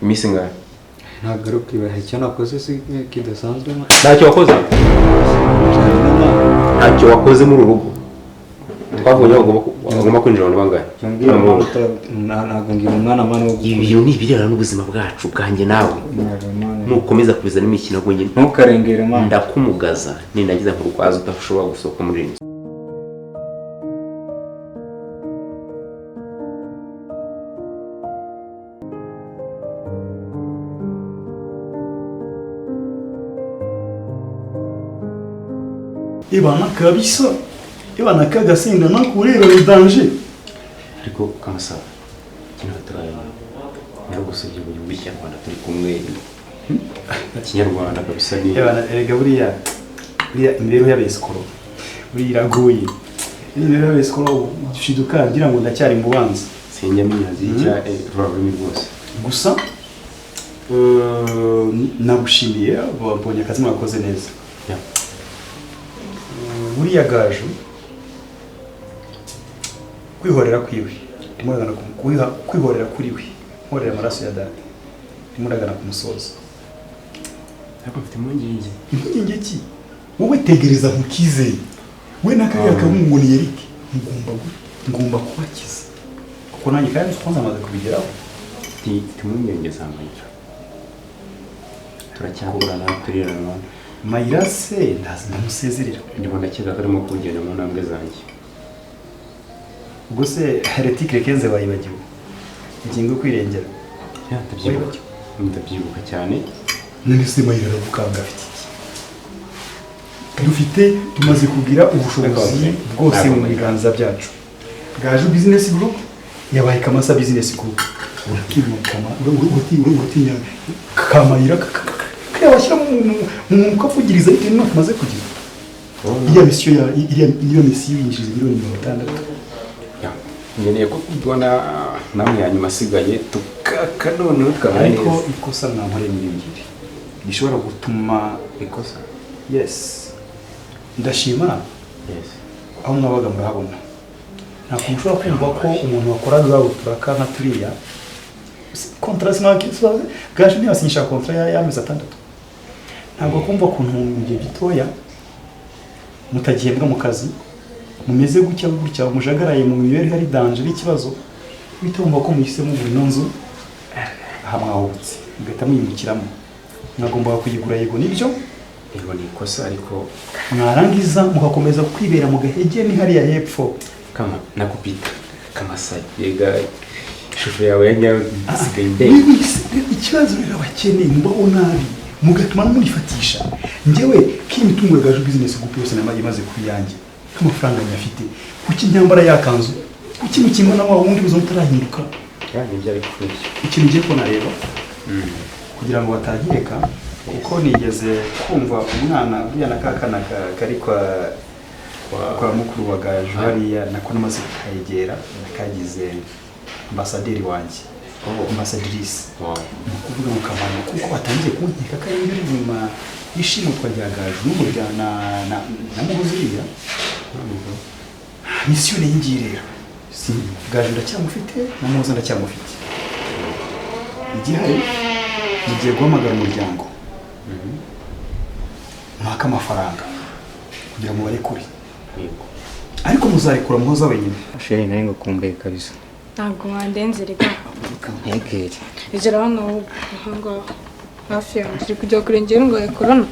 iminsi ngahe ntagaruka ibahe icyo nakoze si kidasanzwe ntacyo wakoze ntacyo wakoze muri urugo twabonye agomba kwinjira abantu bangahe ntabwo ngira umwana mwana wo gukura ibyo ni ibirera n'ubuzima bwacu bwanjye nawe nukomeza kubizana imikino ngo njye ntukarengere mwana ndakumugaza nindagiza nkurwaza udashobora gusohoka muri iyi nzu ibana kabisa ibana kagasinda nakureba bidanje ariko kamasaba kino turayana narugusubye mu gihugu cy'Rwanda turi kumwe Kinyarwanda kabisa ni ibana erega buriya imibereho y'abesikoro buriya iragoye imibereho y'abesikoro dushiduka ngira ngo ndacyari mu banza sinyamenya zikira rurimi rwose gusa nagushimiye babonye akazi mwakoze neza buriya Gaju kwihorera kwiwe imuragana kwihorera kuri we nkorera amaraso ya data imuragana ku musozo ntabwo mfite impungenge ki wowe tegereza mukizeye we nakariya kabungoni Eric ngomba kubakiza kuko nanjye kandi twanze amaze kubigeraho impungenge z'amayira turacyaburana turirana Mayira se ndamusezerera ndibona cyega karimo kugenda mu ntambwe zanjye ubwo se heretique kenze bayibagiwe ingingo kwirengera ndabyibuka cyane none se Mayira arabukanga afite iki dufite tumaze kugira ubushobozi bwose mu biganza byacu Gaju business group yabaye Kamasa business group urakimukama urutinya Kamayira yabashyira mu kavugiriza ibintu tumaze kugira iriya misiyo yinjiza miliyoni 600 nkeneye ko kubona namwe yanyuma asigaye tukaka noneho tukaba ariko ikosa namure n'ibingiri gishobora gutuma ikosa yes ndashima aho mwabaga murahabona nta kuntu ushobora kumva ko umuntu wakoraga iwabo turaka nka turiya contrat sinakiswaze Gaju ntiyasinyisha contrat y'amezi 6 ntabwo kumva ukuntu mu gihe gitoya mutagihembwa mu kazi mumeze gutya mujagaraye mu mibereho ari danger n'ikibazo bitumva ko muhisemo muri nonzo hamwahubutse mugahita mwimukiramo mwagombaga kuyigura yego nibyo ego ni ikosa ariko mwarangiza mugakomeza kwibera mu gahege ni hariya hepfo kama nakupita Kamasa yega shusho yawe yanyawe sigaye inde ikibazo rero abakeneye mbaho nabi mugatuma n'umurifatisha njyewe k'imitungo ya Gaju business group yose namaze kuyanjye k'amafaranga nyafite kuki nyambara yakanzu kuki mukimba na wa wundi buzo mutarahinduka yani byari kuri ikintu giye ko nareba kugira ngo batagireka uko nigeze kumva umwana buriya nakakana kari kwa mukuru wa Gaju hariya nako namaze kayegera nakagize ambasaderi wanjye ambassadrice kuvuga mu kamaro kuko batangiye kunkeka ko ari nyuma y'ishimutwa rya Gaju n'umuryango na muhuziriya misiyo y'ingirira si Gaju ndacyamufite na muhoza ndacyamufite igihari ngiye guhamagara umuryango mwaka amafaranga kugira ngo barekure ariko muzarekura muhoza wenyine sheri nawe ngo kumbuye kabisa ntabwo wandenze reka yegere igera hano ngaho hafi yawe turi kujya kurengera ngo yakorana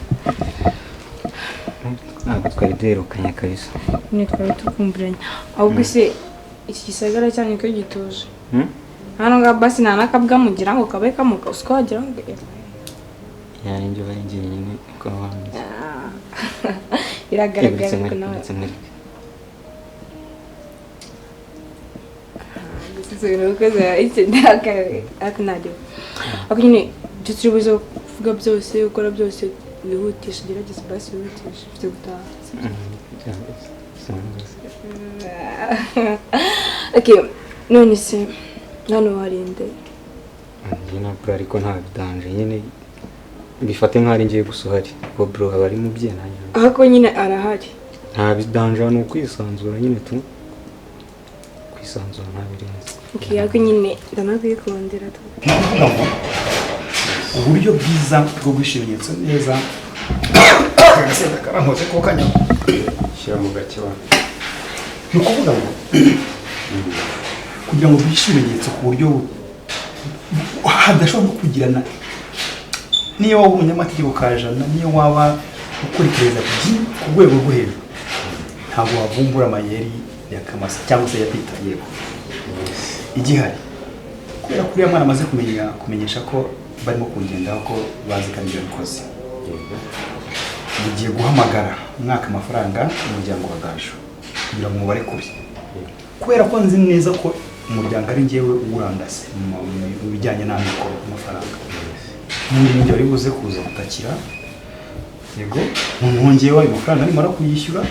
ntabwo twari duherukanye kabisa nyine twari tukumburanye ahubwo se iki gisagara cyanyu ko gituje hano ngaho basi nta n'akabwa mugira ngo kabe kamuka usiko wagira ngo yani njye bari ngiye nyine ko wanjye iragaragara ko nawe ukoze icyo ndakaye ako nyine ibyo turi buze kuvuga byose ukora byose wihutisha gerageza basi wihutisha ufite gutaha okay none se none warinde njye nakora ariko nta bidanje nyine bifate nk'ari ngiye gusohari ko bro aba ari mubye nanjye ako nyine arahari nta bidanje no kwisanzura nyine tu kwisanzura nta birenze okay ako nyine ndanakwikondera tu uburyo bwiza bwo guhisha ibimenyetso neza agasenda karamutse ko kanya shyira mu gake wa ni ukuvuga ngo kugira ngo duhishe ibimenyetso ku buryo hadashobora no kugirana niyo waba umunyamategeko kajana niyo waba ukora iperereza ku rwego rwo hejuru ntabwo wavumbura amayeri ya Kamasa cyangwa se ya Peter yego igihari kubera kuri mwana amaze kumenyesha ko barimo kungendaho ko bazi kandi bikoze mugiye guhamagara umwaka amafaranga umuryango wa Gaju kugira ngo mubare kubi kubera ko nzi neza ko umuryango ari ngewe urandase mu bijyanye n'amikoro amafaranga n'undi ngiye ari buze kuza gutakira yego nongeyeho ayo mafaranga nimara kuyishyura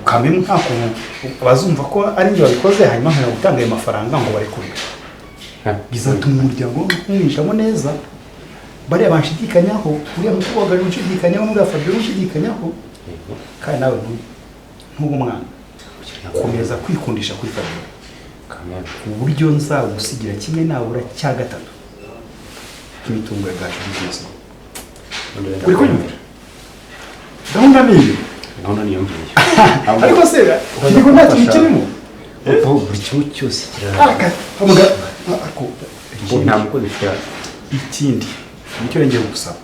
kamwe nta kuntu bazumva ko ari ngewe wabikoze hanyuma nkana gutanga ayo mafaranga ngo bare kubi bizatuma umuryango umwinjamo neza bariya banshidikanyaho uriya mukobwa wa Gaju unshidikanyaho n'uriya Fabio unshidikanyaho kandi nawe ntuba umwana komeza kwikundisha kuri Fabio uburyo nzagusigira kimwe nabura cya gatatu k'imitungo ya Gaju business uri kunyumvira gahunda niyo gahunda niyo ngiyo ariko se ikigo nta kintu kirimo buri kimwe cyose kirahari nta mukozi kira ikindi nicyo rengeye gusaba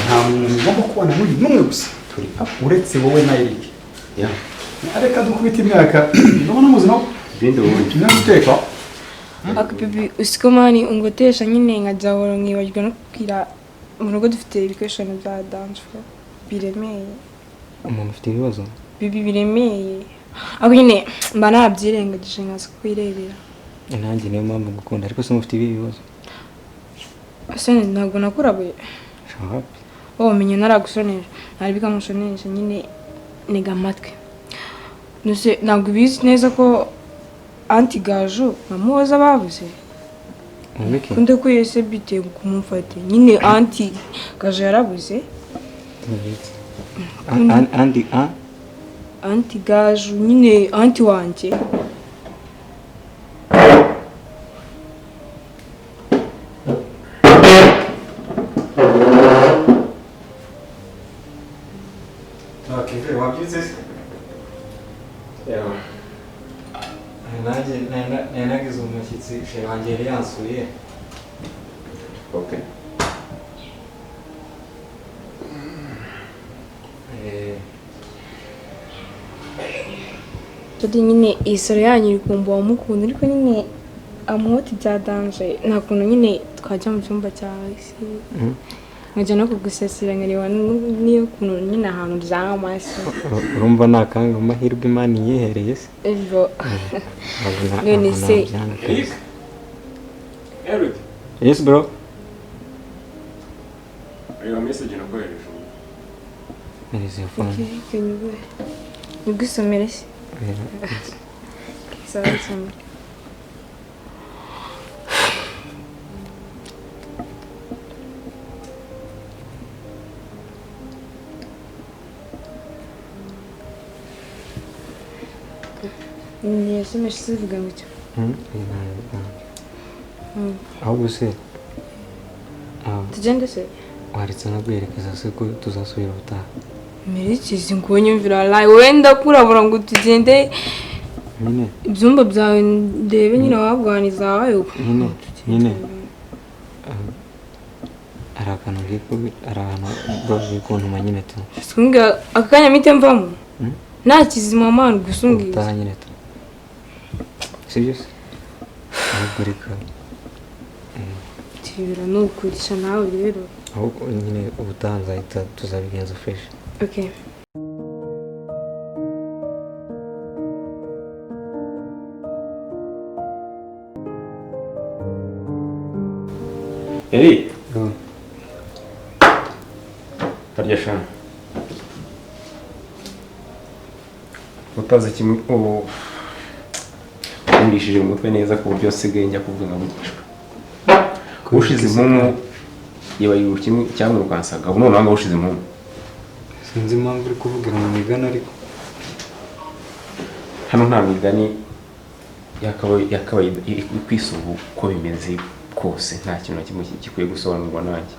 nta muntu ugomba kubana n'umwe gusa uretse wowe na Eric areka dukubita imyaka ndabona muzima bindi ubundi n'uteka akabibi usikomani ungotesha nyine nkajahora nkibagirwa no kubwira mu rugo dufite ibikoresho bya dance biremeye umuntu ufite ibibazo bibi biremeye ako nyine mba nabyirengagije nkaza kwirebera nanjye niyo mpamvu gukunda ariko se mufite ibibazo ase ntabwo nakurabuye shahapi menye naragusonesha nari bikamushonesha nyine nega amatwi nuse ntabwo bizi neza ko anti Gaju namuhoza babuze kunde ko yese bite kumufate nyine anti Gaju yarabuze anti Gaju nyine anti wanje nagize umushyitsi she wanjye yari yansuye okay Todi nyine isoro yanyu iri kumva wamukunda ariko nyine amuhoti bya danje nta kuntu nyine twajya mu cyumba cyawe nkajya no kugusasira nkareba niyo kuntu nyine ahantu byanga amaso urumva nakanga amahirwe Imana yihereye se ejo none se Eric yes bro reba message nakohereje Mereza phone can you nigusomere se sawa cyane Yes, mas se viga muito. ahubwo se Tugende se? waretse nabwerekeza se ko tuzasubira ubutaha Merekezi ngo nyumvira live wenda kurabura ngo tugende nyine ibyumba byawe ndebe nyine wabwaniza wayo nyine ari akantu ari ahantu bikuntuma nyine tu singa akanya mite mvamo nta kizima mana gusungiza ubutaha nyine tu sibyo se ahubwo reka tibira nukurisha nawe rero ahubwo nyine ubutaha nzahita tuzabigenza fresh okay Eric tarya shana utazi kimwe undishije umutwe neza ku buryo sigaye njya kuvuga nkabugishwa ushize impumu yibaye kimwe cyangwa ukansaga ubu none ushize impumu sinzi impamvu uri kuvugira mu migani ariko hano nta migani yakabaye kwisubu ko bimeze kose nta kintu na kimwe gikwiye gusobanurwa nanjye.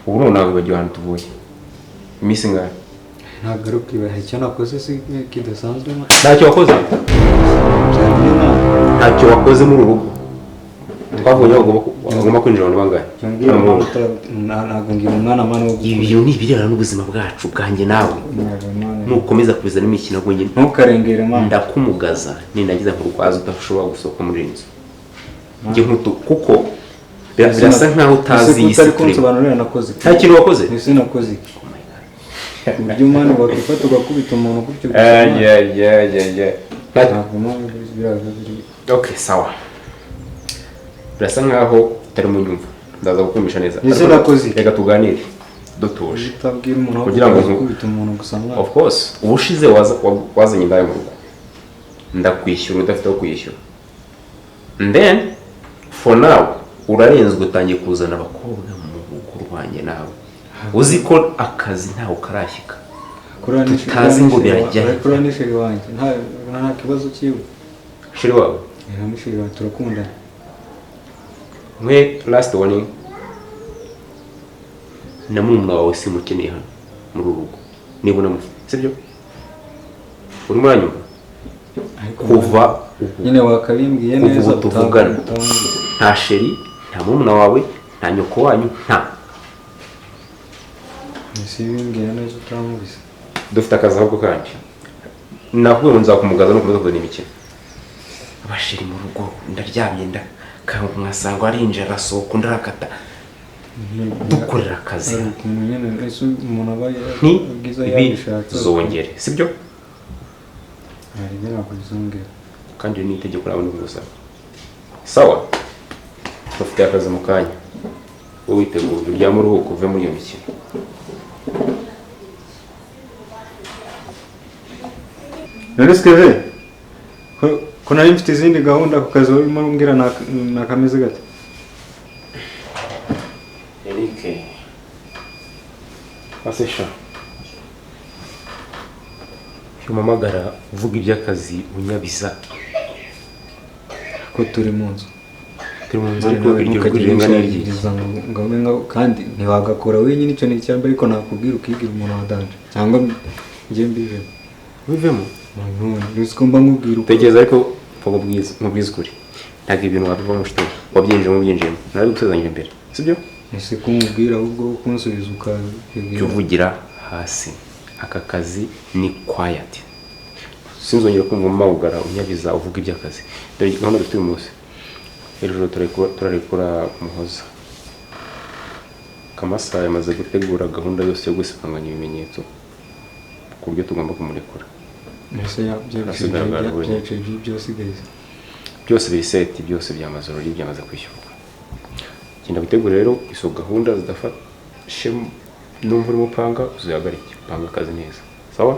Ubu none nawe wibagiwe ahantu tuvuye iminsi ngahe? ntabwo ari ukwibaha icyo nakoze si kidasanzwe Ntacyo wakoze? Ntacyo wakoze muri uru rugo? Twabonye bagomba kwinjira abantu bangahe? ntabwo ngira umwana mwana wo Ibyo ni ibirebana n'ubuzima bwacu bwanjye nawe. Nukomeza kubizana imikino ngo njye ntukarengere mwana. ndakumugaza ninagiza nkurwaza udashobora gusohoka muri iyi nzu. Njye nkutu kuko birasa nkaho utazi iyi si utari turimo. kunsobanurira nakoze Nta kintu wakoze? ese nakoze iki? uburyo umwana wakifata ugakubita umuntu gutyo ntabwo mpamvu biraza biri. Okay, sawa. Birasa nkaho utari mu nyumva. Ndaza gukumisha neza. Ese nakoze iki? Reka tuganire dutuje. utabwira umuntu Kugira ngo gukubita umuntu gusa mwana. Of course, ubushize wazanye indaya mu rugo. Ndakwishyura udafite aho kuyishyura. And then for now urarenzwe utangiye kuzana abakobwa mu rugo rwanjye nawe. Uzi ko akazi ntaho karashyika. Tutazi ngo birajya. Kuri nisheri wanjye nta kibazo kiwe. Shiri wawe. Nta nisheri wanjye turakundana. Mwe last warning. Na murumuna wawe simukeneye hano muri uru rugo. Niba unamufite, sibyo? Uri muranyumva? Kuva nyine wakabimbwiye neza tuvugana. Nta sheri, nta murumuna wawe, nta nyoko wanyu, nta. Ese bimbwiye neza utamubise. Dufite akazi ahubwo kandi. Navuye ngo nzakumugaza no kumaza kuzana imikino. Abasheri mu rugo ndaryamye mwasanga ari injira arasohoka ndarakata. Dukorera akazi. Umuntu aba bwiza yabishatse. Zongere, sibyo? Hari ntabwo bizongera. Kandi ni itegeko nawe n'ubusaba. Sawa. Dufite akazi mu kanya. Wowe witegura uryama uruhuko uve muri iyo mikino. None Kevin, ko nari mfite izindi gahunda ku kazi urimo umbwira nakameze gate? Eric. Asesha. Umamagara uvuga iby'akazi unyabiza. Ko turi mu nzu. Turi mu nzu ariko iryo kurenga n'iryiza ngo kandi ntiwagakora wenyine icyo ni icyamba ariko nakubwira ukigira umuntu wadanje. Cyangwa ngiye mbive. Wivemo. Nuzigomba nkubwira uko. Tekereza ariko mubwiza ukuri. Ntabwo ibintu wabiva mu shito. Wabyinjiyemo. Nari gutuzanira imbere. Sibyo? Ese kumubwira ahubwo kunsubiza ukabwira. Uvugira hasi. Aka kazi ni quiet. Sinzongera kumva umamagara unyabiza uvuga iby'akazi. Dore gahunda dufite uyu munsi. Ejo turarekura Muhoza. Kamasa yamaze gutegura gahunda yose yo gusibanganya ibimenyetso ku buryo tugomba kumurekura. Ese byose biseti byose byamaze ruri byamaze kwishyurwa. Kinda gutegura rero iso gahunda zidafashe numva urimo panga uzayagarike panga akazi neza. Sawa?